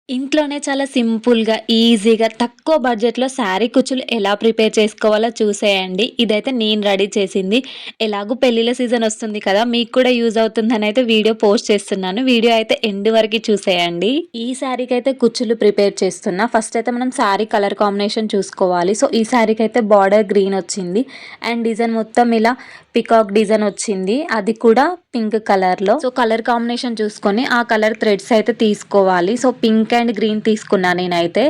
ఇంట్లోనే చాలా సింపుల్‌గా, ఈజీగా, తక్కువ బడ్జెట్‌లో శారీ కుచ్చులు ఎలా ప్రిపేర్ చేసుకోవాలో చూసేయండి. ఇదైతే నేను రెడీ చేసింది. ఎలాగో పెళ్ళిళ్ళ సీజన్ ఒస్తుంది కదా! మీకు కూడా యూజ్ అవుతుందనైతే వీడియో పోస్ట్ చేస్తున్నాను. వీడియో అయితే ఎండ్ వరకి చూసేయండి. ఈ శారీకైతే కుచ్చులు ప్రిపేర్ చేస్తున్నా. ఫస్ట్ అయితే మనం శారీ కలర్ కాంబినేషన్ చూసుకోవాలి. సో, ఈ శారీకైతే బార్డర్ గ్రీన్ ఒచ్చింది. అండ్ డిజైన్ మొత్తం ఇలా పికాక్ డిజైన్ ఒచ్చింది. అది కూడా పింక్ కలర్‌లో. సో, కలర్ కాంబినేషన్ చూసుకొని ఆ కలర్ థ్రెడ్స్ అయితే తీసుకోవాలి. సో, పింక్ అండ్ గ్రీన్ తీసుకున్నా నేనైతే.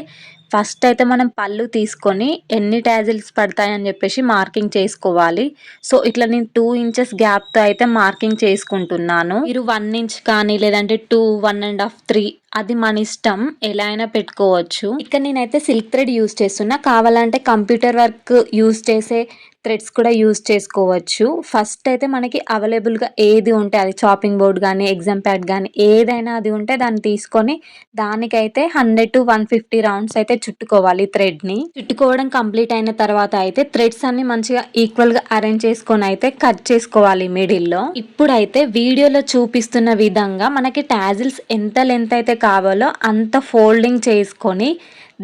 ఫస్ట్ అయితే మనం పళ్ళు తీసుకొని ఎన్ని టాజిల్స్ పడతాయని చెప్పేసి మార్కింగ్ చేసుకోవాలి. సో, ఇట్లా నేను 2 ఇంచెస్ గ్యాప్‌తో అయితే మార్కింగ్ చేసుకుంటున్నాను. మీరు 1 ఇంచ్ కానీ లేదంటే 2, 1 ½ 3 అది మన ఇష్టం. ఎలా అయినా పెట్టుకోవచ్చు. ఇక్కడ నేనైతే సిల్క్ థ్రెడ్ యూజ్ చేస్తున్నా. కావాలంటే కంప్యూటర్ వర్క్ యూజ్ చేసే థ్రెడ్స్ కూడా యూజ్ చేసుకోవచ్చు. ఫస్ట్ అయితే మనకి అవైలబుల్‌గా ఏది ఉంటే అది చాపింగ్ బోర్డ్ గానీ, ఎగ్జామ్ ప్యాడ్ గానీ ఏదైనా అది ఉంటే దాన్ని తీసుకొని దానికైతే 100-150 రౌండ్స్ అయితే చుట్టుకోవాలి థ్రెడ్‌ని. చుట్టుకోవడం కంప్లీట్ అయిన తర్వాత అయితే థ్రెడ్స్ అన్నీ మంచిగా ఈక్వల్‌గా అరేంజ్ చేసుకొని అయితే కట్ చేసుకోవాలి మిడిల్‌లో. ఇప్పుడైతే వీడియోలో చూపిస్తున్న విధంగా మనకి టాజిల్స్ ఎంత లెంత్ అయితే కావాలో అంత ఫోల్డింగ్ చేసుకొని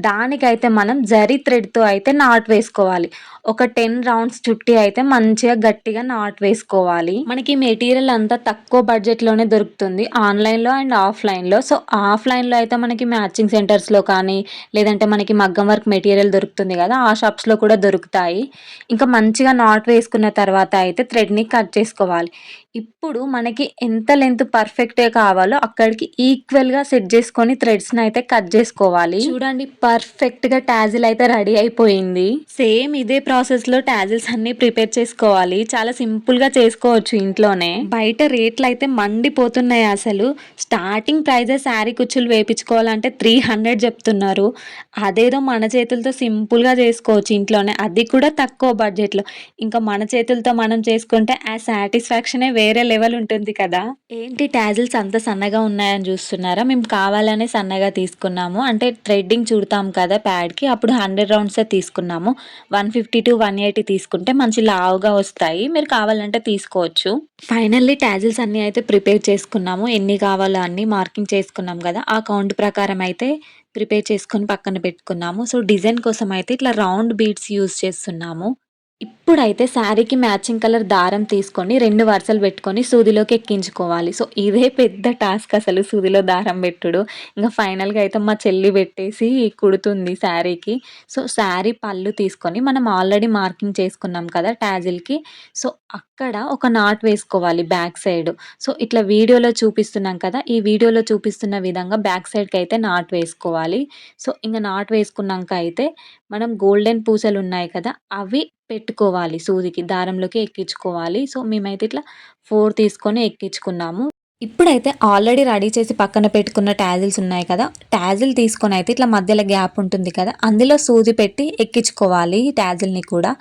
దానికైతే మనం జరీ థ్రెడ్‌తో అయితే నాట్ వేసుకోవాలి. ఒక 10 రౌండ్స్ చుట్టి అయితే మంచిగా గట్టిగా నాట్ వేసుకోవాలి. మనకి మెటీరియల్ అంతా తక్కువ బడ్జెట్‌లోనే దొరుకుతుంది. ఆన్‌లైన్‌లో అండ్ ఆఫ్‌లైన్‌లో. సో, ఆఫ్‌లైన్‌లో అయితే మనకి మ్యాచింగ్ సెంటర్స్‌లో కానీ, లేదంటే మనకి మగ్గం వర్క్ మెటీరియల్ దొరుకుతుంది కదా! ఆ షాప్స్‌లో కూడా దొరుకుతాయి. ఇంకా మంచిగా నాట్ వేసుకున్న తర్వాత అయితే థ్రెడ్‌ని కట్ చేసుకోవాలి. ఇప్పుడు మనకి ఎంత లెంత్ పర్ఫెక్ట్‌గా కావాలో అక్కడికి ఈక్వల్‌గా సెట్ చేసుకొని థ్రెడ్స్‌ని అయితే కట్ చేసుకోవాలి. చూడండి పర్ఫెక్ట్‌గా టాజిల్ అయితే రెడీ అయిపోయింది. సేమ్ ఇదే ప్రాసెస్‌లో టాజిల్స్ అన్నీ ప్రిపేర్ చేసుకోవాలి. చాలా సింపుల్‌గా చేసుకోవచ్చు ఇంట్లోనే. బయట రేట్లయితే మండిపోతున్నాయి అసలు. స్టార్టింగ్ ప్రైజెస్ శారీ కుచ్చులు వేపించుకోవాలంటే 300 చెప్తున్నారు. అదేదో మన చేతులతో సింపుల్‌గా చేసుకోవచ్చు ఇంట్లోనే. అది కూడా తక్కువ బడ్జెట్‌లో. ఇంకా మన చేతులతో మనం చేసుకుంటే ఆ సాటిస్ఫాక్షనే వేరే లెవెల్ ఉంటుంది కదా! ఏంటి టాజిల్స్ అంత సన్నగా ఉన్నాయని చూస్తున్నారా? మేము కావాలనే సన్నగా తీసుకున్నాము. అంటే థ్రెడ్డింగ్ చుడతాం కదా ప్యాడ్‌కి అప్పుడు 100 రౌండ్సే తీసుకున్నాము. 150-180 తీసుకుంటే మంచి లావుగా వస్తాయి. మీరు కావాలంటే తీసుకోవచ్చు. ఫైనల్లీ టాజిల్స్ అన్నీ అయితే ప్రిపేర్ చేసుకున్నాము. ఎన్ని కావాలో అన్నీ మార్కింగ్ చేసుకున్నాం కదా! ఆ కౌంట్ ప్రకారం అయితే ప్రిపేర్ చేసుకొని పక్కన పెట్టుకున్నాము. సో, డిజైన్ కోసం అయితే ఇట్లా రౌండ్ బీడ్స్ యూజ్ చేస్తున్నాము. ఇప్పుడైతే శారీకి మ్యాచింగ్ కలర్ దారం తీసుకొని 2 వరుసలు పెట్టుకొని సూదిలోకి ఎక్కించుకోవాలి. సో, ఇదే పెద్ద టాస్క్ అసలు సూదిలో దారం పెట్టుడు. ఇంక ఫైనల్‌గా అయితే మా చెల్లి పెట్టేసి కుడుతుంది శారీకి. సో, శారీ పళ్ళు తీసుకొని మనం ఆల్రెడీ మార్కింగ్ చేసుకున్నాం కదా టాజిల్‌కి. సో, అక్కడ ఒక నాట్ వేసుకోవాలి బ్యాక్ సైడ్. సో, ఇట్లా వీడియోలో చూపిస్తున్నాం కదా! ఈ వీడియోలో చూపిస్తున్న విధంగా బ్యాక్ సైడ్‌కైతే నాట్ వేసుకోవాలి. సో, ఇంక నాట్ వేసుకున్నాక అయితే మనం గోల్డెన్ పూసలున్నాయి కదా! అవి పెట్టుకోవాలి సూదికి. దారంలోకి ఎక్కించుకోవాలి. సో, మేమైతే ఇట్లా 4 తీసుకొని ఎక్కించుకున్నాము. ఇప్పుడైతే ఆల్రెడీ రెడీ చేసి పక్కన పెట్టుకున్న టాజిల్స్ ఉన్నాయి కదా! టాజిల్ తీసుకొనైతే ఇట్లా మధ్యలో గ్యాప్ ఉంటుంది కదా! అందులో సూది పెట్టి ఎక్కించుకోవాలి టాజిల్‌ని కూడా.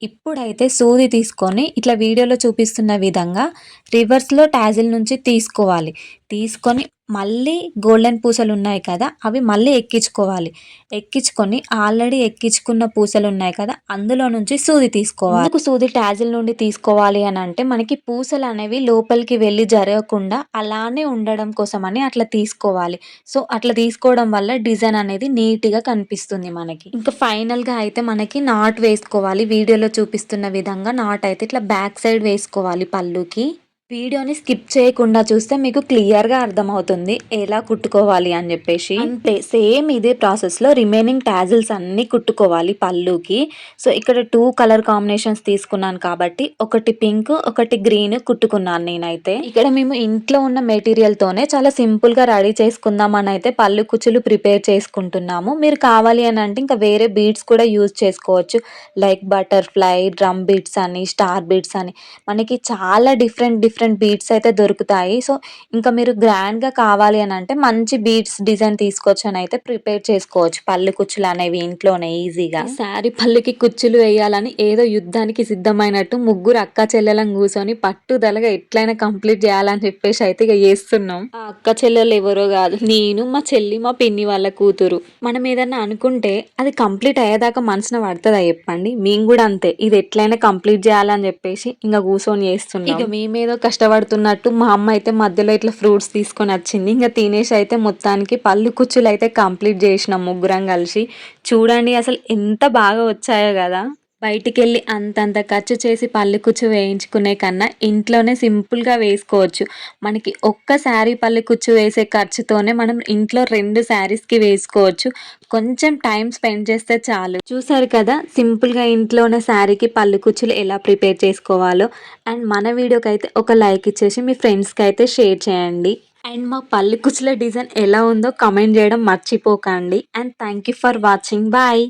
ఇప్పుడైతే సూది తీసుకొని ఇట్లా వీడియోలో చూపిస్తున్న విధంగా రివర్స్‌లో టాజిల్ నుంచి తీసుకోవాలి. తీసుకొని మళ్ళీ గోల్డెన్ పూసలున్నాయి కదా! అవి మళ్ళీ ఎక్కించుకోవాలి. ఎక్కించుకొని ఆల్రెడీ ఎక్కించుకున్న పూసలున్నాయి కదా! అందులో నుంచి సూది తీసుకోవాలి. ఎందుకు సూది టాజిల్ నుండి తీసుకోవాలి అనంటే మనకి పూసలనేవి లోపలికి వెళ్లి జరగకుండా అలానే ఉండడం కోసమని అట్లా తీసుకోవాలి. సో, అట్లా తీసుకోవడం వల్ల డిజైన్ అనేది నీట్‌గా కనిపిస్తుంది మనకి. ఇంకా ఫైనల్‌గా అయితే మనకి నాట్ వేసుకోవాలి. వీడియోలో చూపిస్తున్న విధంగా నాట్ అయితే ఇట్లా బ్యాక్ సైడ్ వేసుకోవాలి పళ్ళుకి. వీడియోని స్కిప్ చేయకుండా చూస్తే మీకు క్లియర్‌గా అర్థమవుతుంది ఎలా కుట్టుకోవాలి అని జెప్పేసి. అంతే సేమ్ ఇదే ప్రాసెస్‌లో రిమైనింగ్ టాజిల్స్ అన్నీ కుట్టుకోవాలి పళ్ళుకి. సో, ఇక్కడ 2 కలర్ కాంబినేషన్స్ తీసుకున్నాను కాబట్టి ఒకటి పింక్, ఒకటి గ్రీన్ కుట్టుకున్నాను నేనైతే. ఇక్కడ మేము ఇంట్లో ఉన్న మెటీరియల్‌తోనే చాలా సింపుల్‌గా రెడీ చేసుకుందాం అనైతే పళ్ళు కుచ్చులు ప్రిపేర్ చేసుకుంటున్నాము. మీరు కావాలి అనంటే ఇంకా వేరే బీడ్స్ కూడా యూజ్ చేసుకోవచ్చు. లైక్ బటర్‌ఫ్లై, డ్రమ్ బీడ్స్ అని, స్టార్ బీడ్స్ అని మనకి చాలా డిఫరెంట్ బీడ్స్ అయితే దొరుకుతాయి. సో, ఇంకా మీరు గ్రాండ్‌గా కావాలి అనంటే మంచి బీడ్స్ డిజైన్ తీసుకొచ్చని అయితే ప్రిపేర్ చేసుకోవచ్చు. పళ్ళు కుచ్చులు అనేవి ఇంట్లోనే ఈజీగా. శారీ పళ్ళుకి కుచ్చులు వేయాలని ఏదో యుద్ధానికి సిద్ధమైనట్టు ముగ్గురు అక్కా చెల్లెలం కూర్చొని పట్టుదలగా ఎట్లైనా కంప్లీట్ చేయాలని చెప్పేసి అయితే ఇక చేస్తున్నాం. ఆ అక్క చెల్లెలు ఎవరో కాదు నేను, మా చెల్లి, మా పిన్ని వాళ్ళ కూతురు. మనం ఏదన్నా అనుకుంటే అది కంప్లీట్ అయ్యేదాకా మనసున పడతదా చెప్పండి? మేము కూడా అంతే. ఇది ఎట్లైనా కంప్లీట్ చేయాలని చెప్పేసి ఇంక కూర్చొని చేస్తున్నాం. ఇక మేమేదో కష్టపడుతున్నట్టు మా అమ్మ అయితే మధ్యలో ఇట్లా ఫ్రూట్స్ తీసుకొని వచ్చింది. ఇంక తినేసి అయితే మొత్తానికి పళ్ళు కుచ్చులు అయితే కంప్లీట్ చేసినాం ముగ్గురం కలిసి. చూడండి అసలు ఎంత బాగా వచ్చాయో కదా. బయటికెళ్ళి అంతంత ఖర్చు చేసి పల్లి కుచ్చు వేయించుకునే కన్నా ఇంట్లోనే సింపుల్‌గా వేసుకోవచ్చు. మనకి ఒక్క శారీ పల్లి కుచ్చు వేసే ఖర్చుతోనే మనం ఇంట్లో 2 శారీస్‌కి వేసుకోవచ్చు. కొంచెం టైం స్పెండ్ చేస్తే చాలు. చూసారు కదా సింపుల్‌గా ఇంట్లోనే శారీకి పల్లి కుచ్చులు ఎలా ప్రిపేర్ చేసుకోవాలో. అండ్ మన వీడియోకైతే ఒక లైక్ ఇచ్చేసి మీ ఫ్రెండ్స్‌కైతే షేర్ చేయండి. అండ్ మా పల్లి కుచ్చుల డిజైన్ ఎలా ఉందో కామెంట్ చేయడం మర్చిపోకండి. And thank you for watching. Bye.